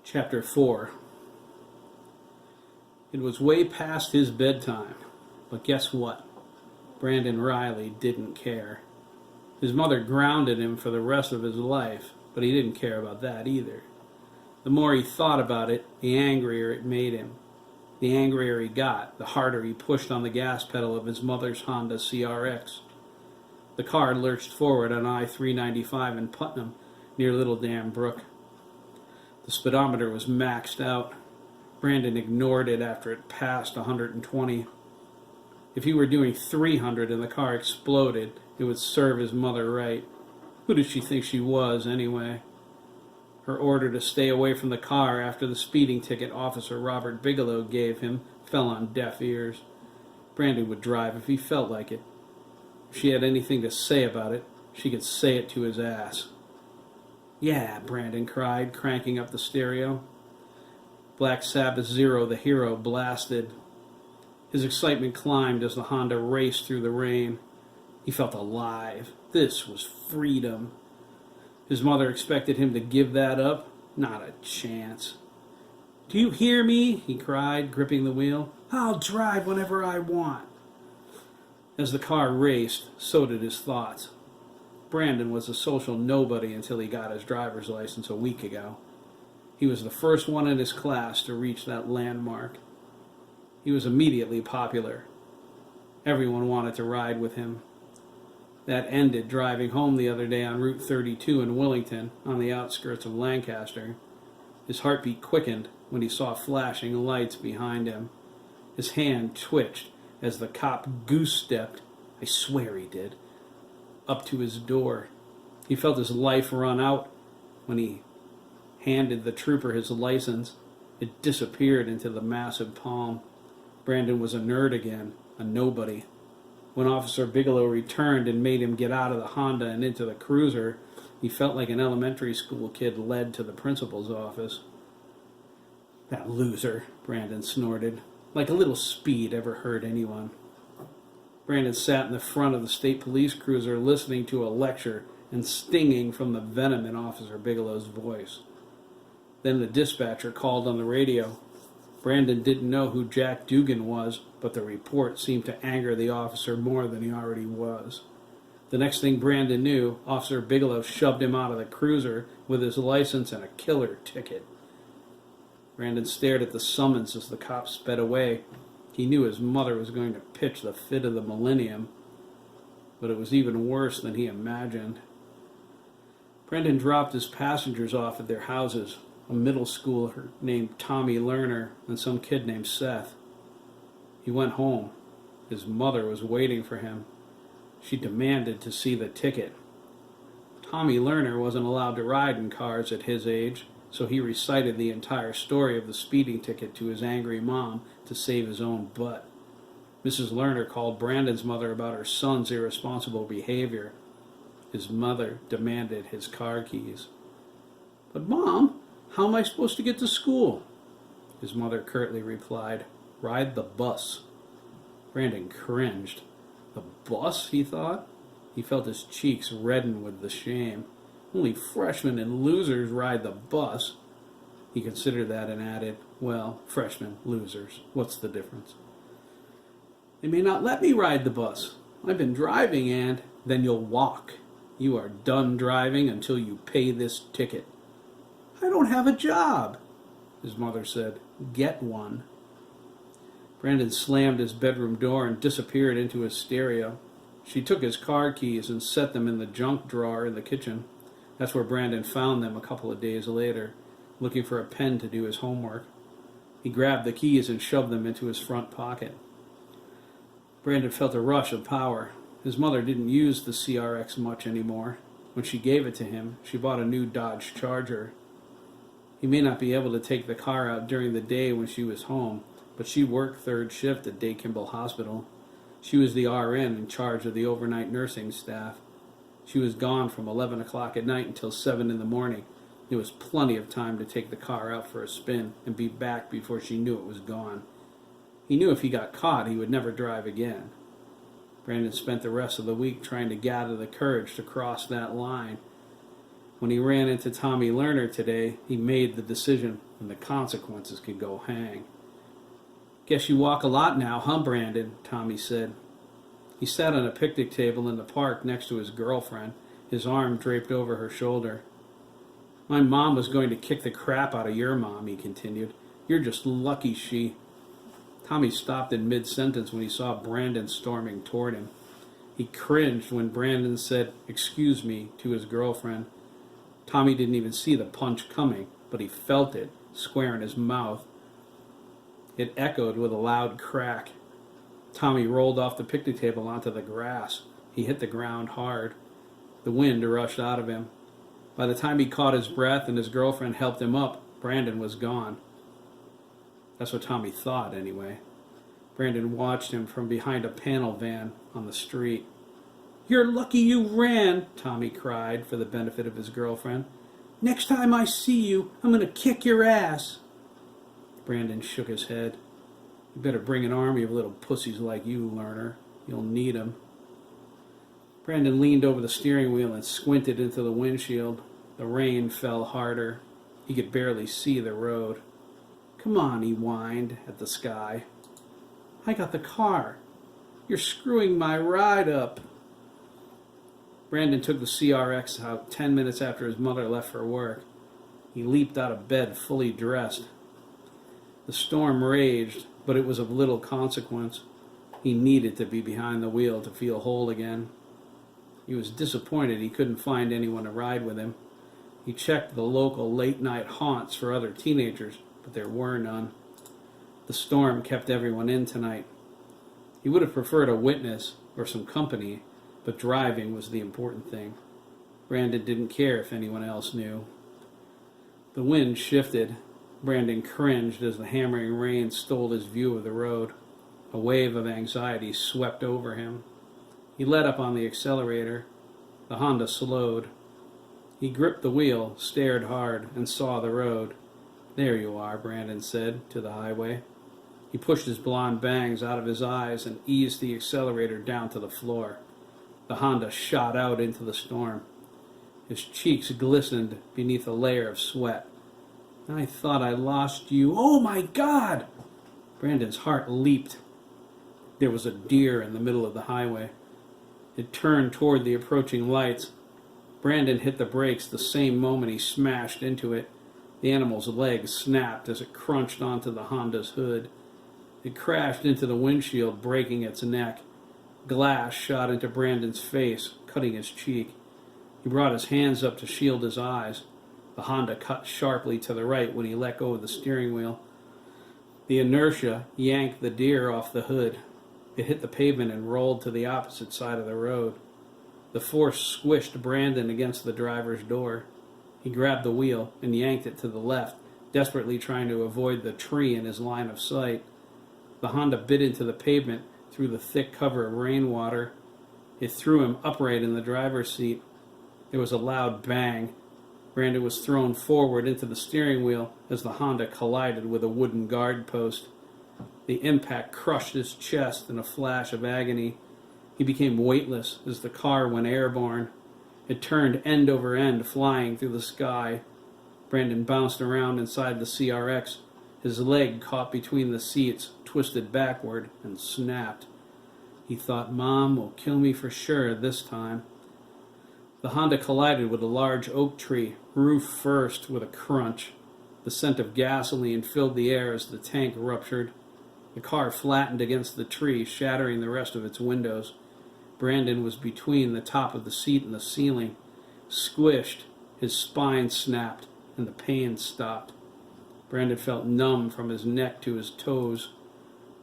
Chapter 4. It was way past his bedtime, but guess what? Brandon Riley didn't care. His mother grounded him for the rest of his life, but he didn't care about that either. The more he thought about it, the angrier it made him. The angrier he got, the harder he pushed on the gas pedal of his mother's Honda CRX. The car lurched forward on I-395 in Putnam, near Little Dam Brook. The speedometer was maxed out. Brandon ignored it after it passed 120. If he were doing 300 and the car exploded, it would serve his mother right. Who did she think she was, anyway? Her order to stay away from the car after the speeding ticket Officer Robert Bigelow gave him fell on deaf ears. Brandon would drive if he felt like it. If she had anything to say about it, she could say it to his ass. "Yeah," Brandon cried, cranking up the stereo. Black Sabbath Zero, the Hero, blasted. His excitement climbed as the Honda raced through the rain. He felt alive. This was freedom. His mother expected him to give that up? Not a chance. "Do you hear me?" he cried, gripping the wheel. "I'll drive whenever I want." As the car raced, so did his thoughts. Brandon was a social nobody until he got his driver's license a week ago. He was the first one in his class to reach that landmark. He was immediately popular. Everyone wanted to ride with him. That ended driving home the other day on Route 32 in Willington, on the outskirts of Lancaster. His heartbeat quickened when he saw flashing lights behind him. His hand twitched as the cop goose-stepped, I swear he did, up to his door. He felt his life run out when he handed the trooper his license. It disappeared into the massive palm. Brandon was a nerd again, a nobody. When Officer Bigelow returned and made him get out of the Honda and into the cruiser, he felt like an elementary school kid led to the principal's office. "That loser," Brandon snorted. Like a little speed ever hurt anyone. Brandon sat in the front of the state police cruiser listening to a lecture and stinging from the venom in Officer Bigelow's voice. Then the dispatcher called on the radio. Brandon didn't know who Jack Dugan was, but the report seemed to anger the officer more than he already was. The next thing Brandon knew, Officer Bigelow shoved him out of the cruiser with his license and a killer ticket. Brandon stared at the summons as the cop sped away. He knew his mother was going to pitch the fit of the millennium, but it was even worse than he imagined. Brandon dropped his passengers off at their houses, a middle schooler named Tommy Lerner and some kid named Seth. He went home. His mother was waiting for him. She demanded to see the ticket. Tommy Lerner wasn't allowed to ride in cars at his age, so he recited the entire story of the speeding ticket to his angry mom to save his own butt. Mrs. Lerner called Brandon's mother about her son's irresponsible behavior. His mother demanded his car keys. "But Mom, how am I supposed to get to school?" His mother curtly replied, "Ride the bus." Brandon cringed. The bus, he thought? He felt his cheeks redden with the shame. Only freshmen and losers ride the bus. He considered that and added, well, freshmen, losers, what's the difference? "They may not let me ride the bus. I've been driving and..." "Then you'll walk. You are done driving until you pay this ticket." "I don't have a job." His mother said, "Get one." Brandon slammed his bedroom door and disappeared into his stereo. She took his car keys and set them in the junk drawer in the kitchen. That's where Brandon found them a couple of days later, looking for a pen to do his homework. He grabbed the keys and shoved them into his front pocket. Brandon felt a rush of power. His mother didn't use the CRX much anymore. When she gave it to him, she bought a new Dodge Charger. He may not be able to take the car out during the day when she was home, but she worked third shift at Day Kimball Hospital. She was the RN in charge of the overnight nursing staff. She was gone from 11 o'clock at night until 7 in the morning. There was plenty of time to take the car out for a spin and be back before she knew it was gone. He knew if he got caught, he would never drive again. Brandon spent the rest of the week trying to gather the courage to cross that line. When he ran into Tommy Lerner today, he made the decision, and the consequences could go hang. "Guess you walk a lot now, huh, Brandon?" Tommy said. He sat on a picnic table in the park next to his girlfriend, his arm draped over her shoulder. "My mom was going to kick the crap out of your mom," he continued. "You're just lucky she..." Tommy stopped in mid-sentence when he saw Brandon storming toward him. He cringed when Brandon said, "Excuse me," to his girlfriend. Tommy didn't even see the punch coming, but he felt it, square in his mouth. It echoed with a loud crack. Tommy rolled off the picnic table onto the grass. He hit the ground hard. The wind rushed out of him. By the time he caught his breath and his girlfriend helped him up, Brandon was gone. That's what Tommy thought, anyway. Brandon watched him from behind a panel van on the street. "You're lucky you ran," Tommy cried for the benefit of his girlfriend. "Next time I see you, I'm going to kick your ass." Brandon shook his head. "You better bring an army of little pussies like you, Lerner. You'll need 'em." Brandon leaned over the steering wheel and squinted into the windshield. The rain fell harder. He could barely see the road. "Come on," he whined at the sky. "I got the car. You're screwing my ride up." Brandon took the CRX out 10 minutes after his mother left for work. He leaped out of bed fully dressed. The storm raged, but it was of little consequence. He needed to be behind the wheel to feel whole again. He was disappointed he couldn't find anyone to ride with him. He checked the local late-night haunts for other teenagers, but there were none. The storm kept everyone in tonight. He would have preferred a witness or some company, but driving was the important thing. Brandon didn't care if anyone else knew. The wind shifted. Brandon cringed as the hammering rain stole his view of the road. A wave of anxiety swept over him. He let up on the accelerator. The Honda slowed. He gripped the wheel, stared hard, and saw the road. "There you are," Brandon said to the highway. He pushed his blonde bangs out of his eyes and eased the accelerator down to the floor. The Honda shot out into the storm. His cheeks glistened beneath a layer of sweat. "I thought I lost you. Oh my God!" Brandon's heart leaped. There was a deer in the middle of the highway. It turned toward the approaching lights. Brandon hit the brakes the same moment he smashed into it. The animal's legs snapped as it crunched onto the Honda's hood. It crashed into the windshield, breaking its neck. Glass shot into Brandon's face, cutting his cheek. He brought his hands up to shield his eyes. The Honda cut sharply to the right when he let go of the steering wheel. The inertia yanked the deer off the hood. It hit the pavement and rolled to the opposite side of the road. The force squished Brandon against the driver's door. He grabbed the wheel and yanked it to the left, desperately trying to avoid the tree in his line of sight. The Honda bit into the pavement through the thick cover of rainwater. It threw him upright in the driver's seat. There was a loud bang. Brandon was thrown forward into the steering wheel as the Honda collided with a wooden guard post. The impact crushed his chest in a flash of agony. He became weightless as the car went airborne. It turned end over end, flying through the sky. Brandon bounced around inside the CRX. His leg caught between the seats, twisted backward, and snapped. He thought, "Mom will kill me for sure this time." The Honda collided with a large oak tree, roof first, with a crunch. The scent of gasoline filled the air as the tank ruptured. The car flattened against the tree, shattering the rest of its windows. Brandon was between the top of the seat and the ceiling. Squished, his spine snapped, and the pain stopped. Brandon felt numb from his neck to his toes.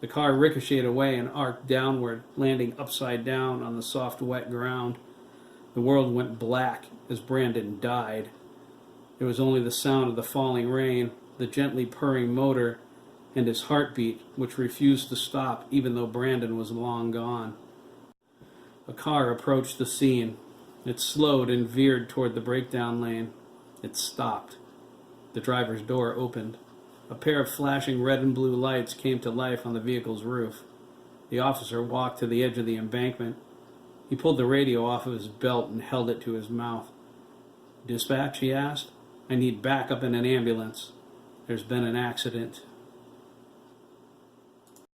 The car ricocheted away and arced downward, landing upside down on the soft, wet ground. The world went black as Brandon died. There was only the sound of the falling rain, the gently purring motor, and his heartbeat, which refused to stop even though Brandon was long gone. A car approached the scene. It slowed and veered toward the breakdown lane. It stopped. The driver's door opened. A pair of flashing red and blue lights came to life on the vehicle's roof. The officer walked to the edge of the embankment. He pulled the radio off of his belt and held it to his mouth. Dispatch, he asked. I need backup in an ambulance. There's been an accident.